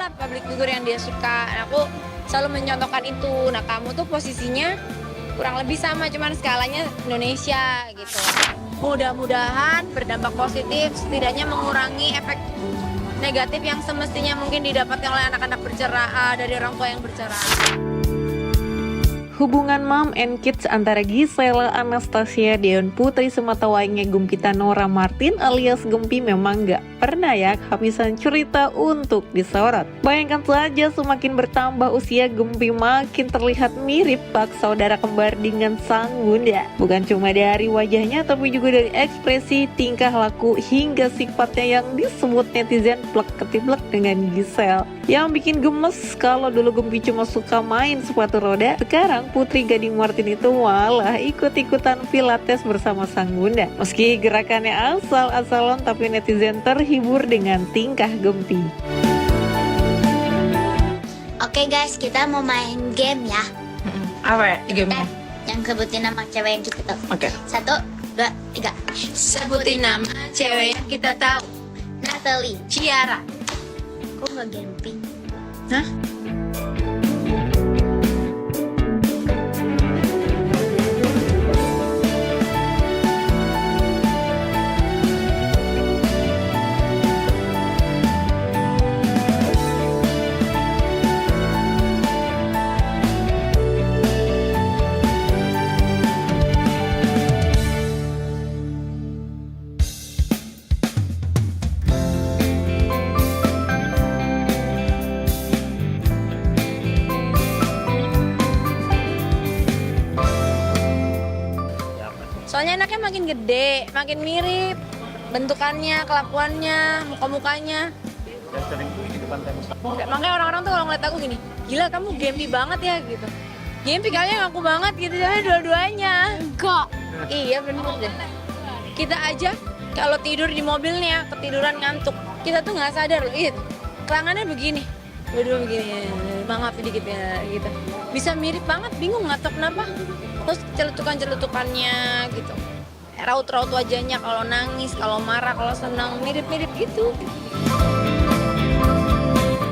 lah public figure yang dia suka. Nah, aku selalu mencontohkan itu. Nah, kamu tuh posisinya kurang lebih sama, cuman skalanya Indonesia gitu. Mudah-mudahan berdampak positif, setidaknya mengurangi efek negatif yang semestinya mungkin didapatkan oleh anak-anak bercerai dari orang tua yang bercerai. Hubungan mom and kids antara Gisela Anastasia Deon Putri Sematawayangnya Gumpita Nora Martin alias Gempi memang gak pernah ya kehabisan cerita untuk disorot. Bayangkan saja semakin bertambah usia Gempi makin terlihat mirip bak saudara kembar dengan sang bunda. Bukan cuma dari wajahnya tapi juga dari ekspresi, tingkah laku hingga sifatnya yang disebut netizen plek ketiplek dengan Gisel. Yang bikin gemes kalau dulu Gempi cuma suka main sepatu roda, sekarang Putri Gading Martin itu malah ikut-ikutan pilates bersama sang bunda. Meski gerakannya asal-asalan tapi netizen terhibur dengan tingkah Gempi. Oke guys, kita mau main game ya. Apa ya gamenya? Yang sebutin nama cewek yang kita tahu. Oke. 1, 2, 3. Sebutin nama cewek yang kita tahu. Natalie. Ciara. Kok nggak camping? Hah? Soalnya anaknya makin gede, makin mirip bentukannya, kelakuannya, muka-mukanya. Makanya orang-orang tuh kalau ngeliat aku gini, gila kamu Gempi banget ya gitu. Gempi kayaknya ngaku banget gitu, tapi dua-duanya. Enggak. Iya bener deh. Kita aja kalau tidur di mobilnya, ketiduran ngantuk, kita tuh nggak sadar loh, kelangannya begini. Dua-dua begini, maaf dikit ya gitu. Bisa mirip banget, bingung nggak tahu kenapa. Terus celetukan-celetukannya gitu. Raut-raut wajahnya kalau nangis, kalau marah, kalau senang, mirip-mirip gitu.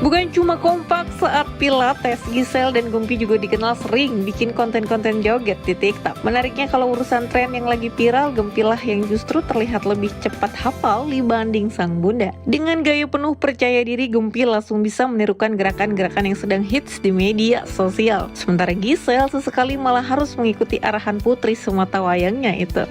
Bukan cuma kompak saat pilates, Gisel dan Gempi juga dikenal sering bikin konten-konten joget di TikTok. Menariknya kalau urusan tren yang lagi viral, Gempi lah yang justru terlihat lebih cepat hafal dibanding sang bunda. Dengan gaya penuh percaya diri, Gempi langsung bisa menirukan gerakan-gerakan yang sedang hits di media sosial. Sementara Gisel sesekali malah harus mengikuti arahan Putri Sematawayangnya itu.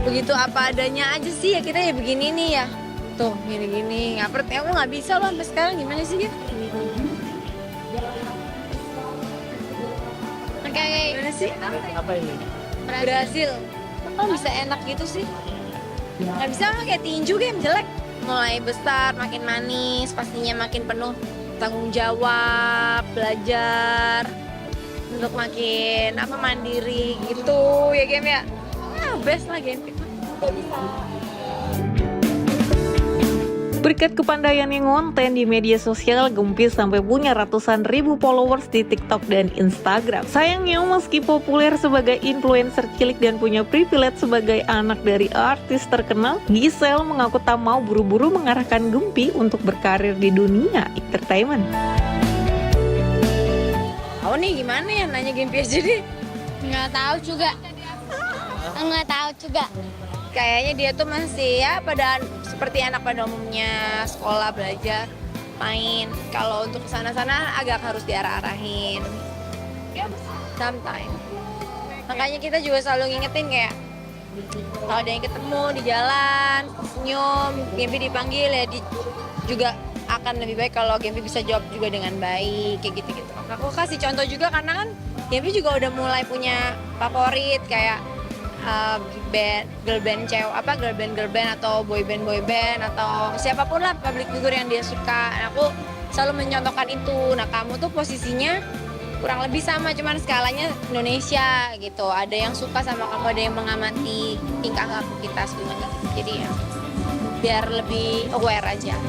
Begitu apa adanya aja sih ya, kita ya begini nih ya. Tuh gini-gini, aku nggak bisa loh sampai sekarang, gimana sih gitu? Kayak gimana sih? Apa ini? Berhasil. Kok bisa enak gitu sih? Nggak bisa mah kayak tinju game jelek. Mulai besar, makin manis, pastinya makin penuh tanggung jawab, belajar untuk makin mandiri gitu ya game ya. Best lah game. Berkat kepandaian yang ngonten di media sosial, Gempi sampai punya ratusan ribu followers di TikTok dan Instagram. Sayangnya meski populer sebagai influencer cilik dan punya privilege sebagai anak dari artis terkenal, Gisel mengaku tak mau buru-buru mengarahkan Gempi untuk berkarir di dunia entertainment. Oh nih gimana ya, nanya Gempi aja deh. Nggak tahu juga. Kayaknya dia tuh masih ya seperti anak pada umumnya, sekolah, belajar, main. Kalau untuk kesana-sana agak harus diarah-arahin. Sometimes. Makanya kita juga selalu ngingetin kayak kalau ada yang ketemu di jalan, senyum, Gempi dipanggil ya juga akan lebih baik kalau Gempi bisa jawab juga dengan baik kayak gitu-gitu. Aku kasih contoh juga karena kan Gempi juga udah mulai punya favorit kayak girl band atau boy band atau siapapun lah public figure yang dia suka. Aku selalu mencontohkan itu. Nah kamu tuh posisinya kurang lebih sama, cuman skalanya Indonesia gitu. Ada yang suka sama kamu, ada yang mengamati tingkah laku kita sebenarnya. Jadi ya biar lebih aware aja.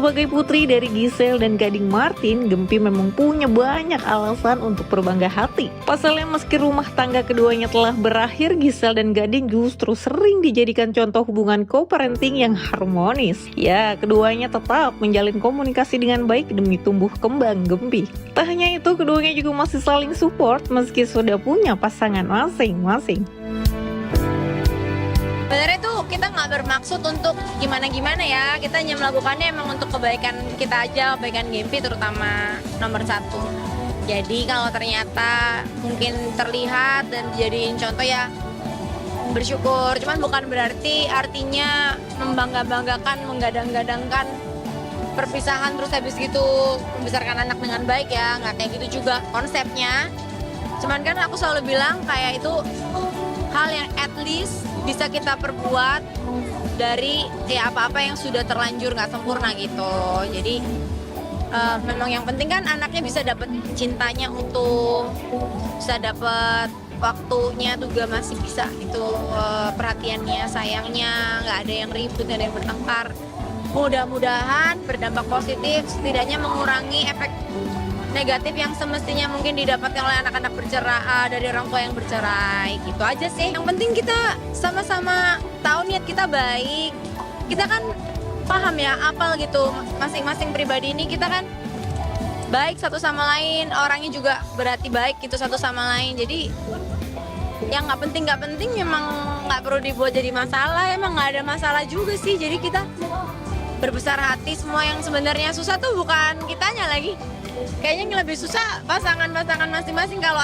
Sebagai putri dari Giselle dan Gading Martin, Gempi memang punya banyak alasan untuk berbangga hati. Pasalnya meski rumah tangga keduanya telah berakhir, Giselle dan Gading justru sering dijadikan contoh hubungan co-parenting yang harmonis. Ya, keduanya tetap menjalin komunikasi dengan baik demi tumbuh kembang Gempi. Tak hanya itu, keduanya juga masih saling support meski sudah punya pasangan masing-masing. Sebenarnya tuh kita nggak bermaksud untuk gimana-gimana ya, kita hanya melakukannya emang untuk kebaikan kita aja, kebaikan Gempi terutama nomor satu. Jadi kalau ternyata mungkin terlihat dan dijadiin contoh ya bersyukur, cuman bukan berarti artinya membangga-banggakan, menggadang-gadangkan perpisahan terus habis gitu membesarkan anak dengan baik ya, nggak kayak gitu juga konsepnya. Cuman kan aku selalu bilang kayak itu hal yang at least bisa kita perbuat dari ya apa-apa yang sudah terlanjur nggak sempurna gitu. Jadi memang yang penting kan anaknya bisa dapat cintanya utuh, bisa dapat waktunya juga masih bisa itu perhatiannya, sayangnya, nggak ada yang ribut, nggak ada yang bertengkar. Mudah-mudahan berdampak positif, setidaknya mengurangi efek negatif yang semestinya mungkin didapatkan oleh anak-anak bercerai dari orang tua yang bercerai, gitu aja sih. Yang penting kita sama-sama tahu niat kita baik, kita kan paham ya, apal gitu, masing-masing pribadi ini kita kan baik satu sama lain, orangnya juga berarti baik gitu satu sama lain. Jadi yang nggak penting memang nggak perlu dibuat jadi masalah, emang nggak ada masalah juga sih. Jadi kita berbesar hati, semua yang sebenarnya susah tuh bukan kitanya lagi. Kayaknya yang lebih susah pasangan-pasangan masing-masing kalau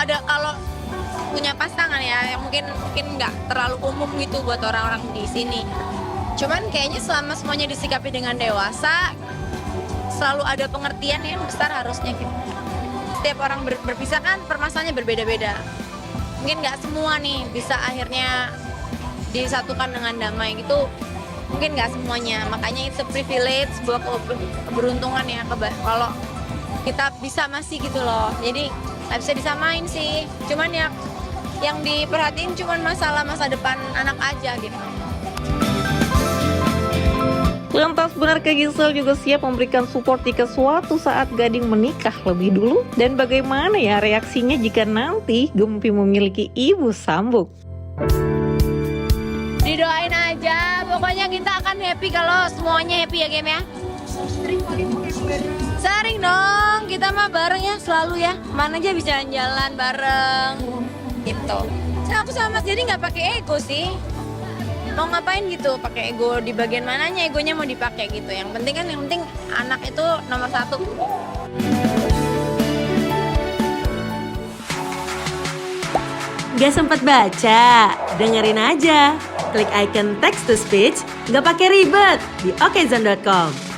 punya pasangan ya, yang mungkin nggak terlalu umum gitu buat orang-orang di sini. Cuman kayaknya selama semuanya disikapi dengan dewasa, selalu ada pengertian yang besar harusnya gitu. Setiap orang berpisah kan permasalahannya berbeda-beda. Mungkin nggak semua nih bisa akhirnya disatukan dengan damai gitu. Mungkin nggak semuanya, makanya it's a privilege, sebuah keberuntungan ya kalau kita bisa masih gitu loh. Jadi nggak bisa disamain sih, cuman ya yang diperhatiin cuman masalah masa depan anak aja gitu. Lantas benarkah Giselle juga siap memberikan support jika suatu saat Gading menikah lebih dulu? Dan bagaimana ya reaksinya jika nanti Gempi memiliki ibu sambung? Didoain aja, pokoknya kita akan happy kalau semuanya happy ya Gem ya. Sering dong, kita mah bareng ya selalu ya. Mana aja bisa jalan bareng gitu. Aku sama Mas jadi nggak pakai ego sih. Mau ngapain gitu pakai ego di bagian mananya, egonya mau dipakai gitu. Yang penting kan anak itu nomor satu. Gak sempat baca? Dengerin aja. Klik icon text to speech, gak pakai ribet di okezone.com.